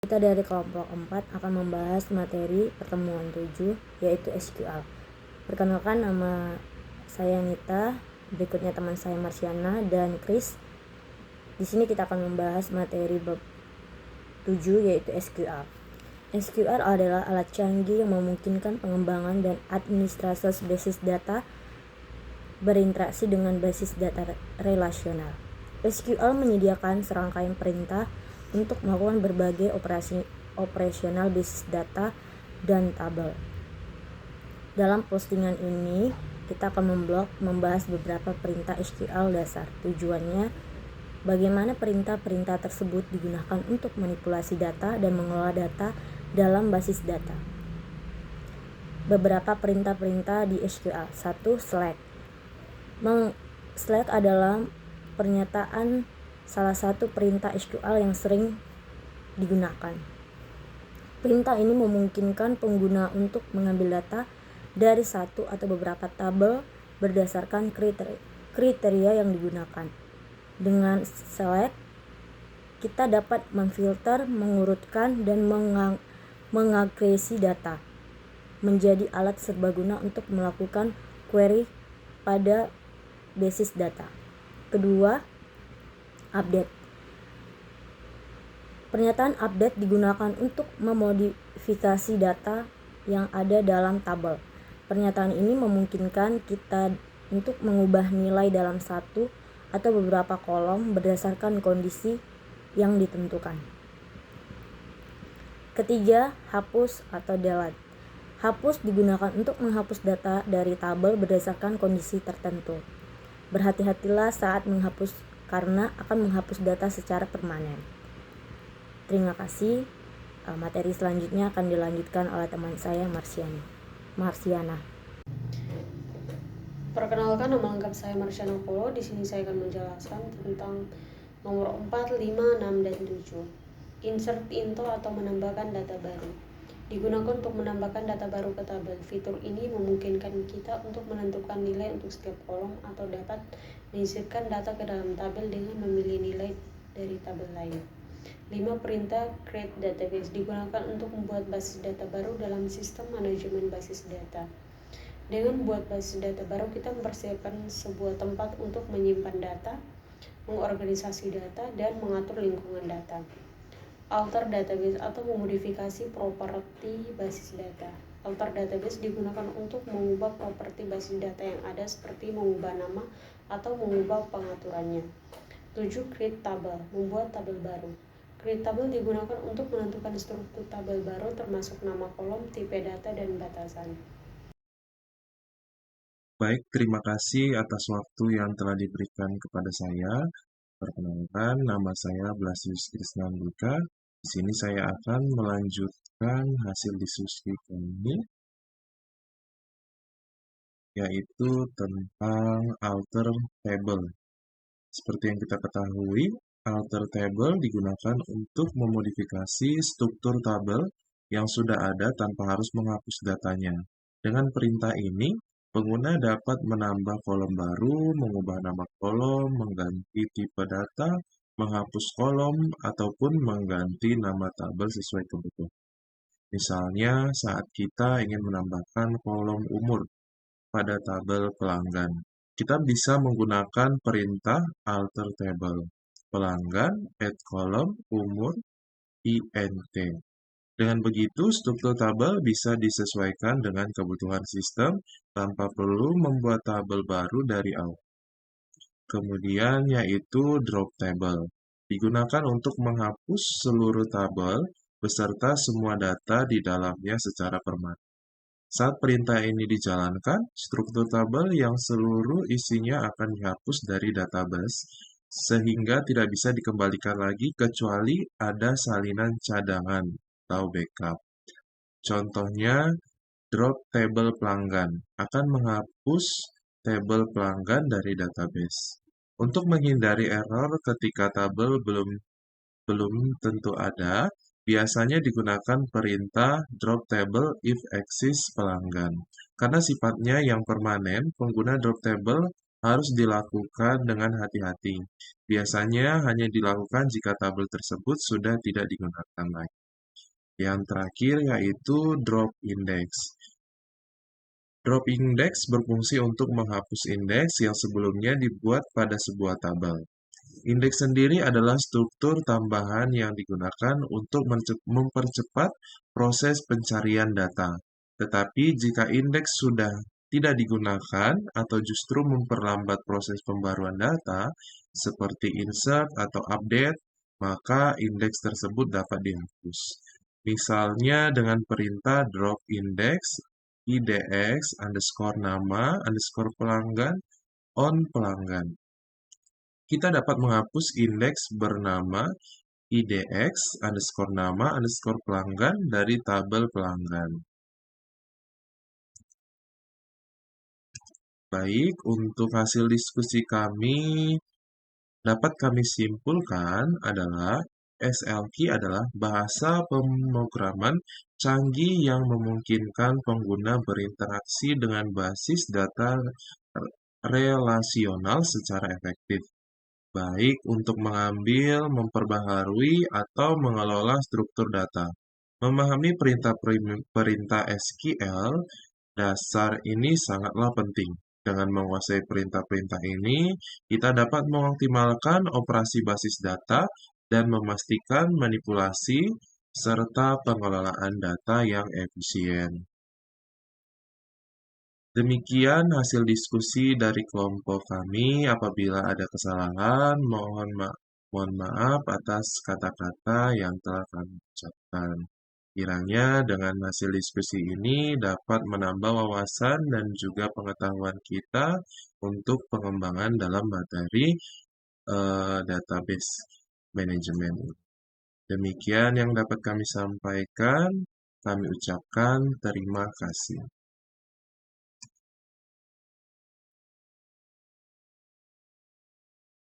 Kita dari kelompok 4 akan membahas materi pertemuan 7, yaitu SQL. Perkenalkan, nama saya Nita, berikutnya teman saya Marsiana dan Chris. Di sini kita akan membahas materi bab 7, yaitu SQL. SQL adalah alat canggih yang memungkinkan pengembangan dan administrasi basis data berinteraksi dengan basis data relasional. SQL menyediakan serangkaian perintah untuk melakukan berbagai operasional basis data dan tabel. Dalam postingan ini, kita akan membahas beberapa perintah SQL dasar. Tujuannya, bagaimana perintah-perintah tersebut digunakan untuk manipulasi data dan mengelola data dalam basis data. Beberapa perintah-perintah di SQL. 1. Select. Select adalah pernyataan salah satu perintah SQL yang sering digunakan. Perintah ini memungkinkan pengguna untuk mengambil data dari satu atau beberapa tabel berdasarkan kriteria yang digunakan. Dengan select, kita dapat memfilter, mengurutkan, dan mengagresi data menjadi alat serbaguna untuk melakukan query pada basis data. Kedua, update. Pernyataan update digunakan untuk memodifikasi data yang ada dalam tabel. Pernyataan ini memungkinkan kita untuk mengubah nilai dalam satu atau beberapa kolom berdasarkan kondisi yang ditentukan. Ketiga, hapus atau delete. Hapus digunakan untuk menghapus data dari tabel berdasarkan kondisi tertentu. Berhati-hatilah saat menghapus karena akan menghapus data secara permanen. Terima kasih. Materi selanjutnya akan dilanjutkan oleh teman saya Marsiana. Perkenalkan, nama lengkap saya Marsiana Polo. Di sini saya akan menjelaskan tentang nomor 4, 5, 6, dan 7. Insert into atau menambahkan data baru. Digunakan untuk menambahkan data baru ke tabel. Fitur ini memungkinkan kita untuk menentukan nilai untuk setiap kolom atau dapat menginsert data ke dalam tabel dengan memilih nilai dari tabel lain. 5. Perintah create database digunakan untuk membuat basis data baru dalam sistem manajemen basis data. Dengan membuat basis data baru, kita mempersiapkan sebuah tempat untuk menyimpan data, mengorganisasi data, dan mengatur lingkungan data. Alter database atau memodifikasi properti basis data. Alter database digunakan untuk mengubah properti basis data yang ada seperti mengubah nama atau mengubah pengaturannya. 7. Create tabel, membuat tabel baru. Create tabel digunakan untuk menentukan struktur tabel baru termasuk nama kolom, tipe data, dan batasan. Baik, terima kasih atas waktu yang telah diberikan kepada saya. Perkenalkan, nama saya Blasius Krisnandika. Di sini saya akan melanjutkan hasil diskusi kami, yaitu tentang alter table. Seperti yang kita ketahui, alter table digunakan untuk memodifikasi struktur tabel yang sudah ada tanpa harus menghapus datanya. Dengan perintah ini, pengguna dapat menambah kolom baru, mengubah nama kolom, mengganti tipe data, menghapus kolom, ataupun mengganti nama tabel sesuai kebutuhan. Misalnya, saat kita ingin menambahkan kolom umur pada tabel pelanggan, kita bisa menggunakan perintah alter table pelanggan add column umur int. Dengan begitu, struktur tabel bisa disesuaikan dengan kebutuhan sistem tanpa perlu membuat tabel baru dari awal. Kemudian yaitu drop table. Digunakan untuk menghapus seluruh tabel beserta semua data di dalamnya secara permanen. Saat perintah ini dijalankan, struktur tabel yang seluruh isinya akan dihapus dari database sehingga tidak bisa dikembalikan lagi kecuali ada salinan cadangan atau backup. Contohnya, drop table pelanggan akan menghapus tabel pelanggan dari database. Untuk menghindari error ketika tabel belum tentu ada, biasanya digunakan perintah drop table if exists pelanggan. Karena sifatnya yang permanen, pengguna drop table harus dilakukan dengan hati-hati. Biasanya hanya dilakukan jika tabel tersebut sudah tidak digunakan lagi. Yang terakhir yaitu drop index. Drop index berfungsi untuk menghapus indeks yang sebelumnya dibuat pada sebuah tabel. Indeks sendiri adalah struktur tambahan yang digunakan untuk mempercepat proses pencarian data. Tetapi jika indeks sudah tidak digunakan atau justru memperlambat proses pembaruan data, seperti insert atau update, maka indeks tersebut dapat dihapus. Misalnya dengan perintah drop index IDX underscore nama underscore pelanggan on pelanggan. Kita dapat menghapus indeks bernama IDX underscore nama underscore pelanggan dari tabel pelanggan. Baik, untuk hasil diskusi kami dapat kami simpulkan adalah SLK adalah bahasa pemrograman canggih yang memungkinkan pengguna berinteraksi dengan basis data relasional secara efektif, baik untuk mengambil, memperbaharui, atau mengelola struktur data. Memahami perintah SQL dasar ini sangatlah penting. Dengan menguasai perintah-perintah ini, kita dapat mengoptimalkan operasi basis data dan memastikan manipulasi serta pengelolaan data yang efisien. Demikian hasil diskusi dari kelompok kami. Apabila ada kesalahan, mohon maaf atas kata-kata yang telah kami ucapkan. Kiranya dengan hasil diskusi ini dapat menambah wawasan dan juga pengetahuan kita untuk pengembangan dalam materi database manajemen. Demikian yang dapat kami sampaikan. Kami ucapkan terima kasih.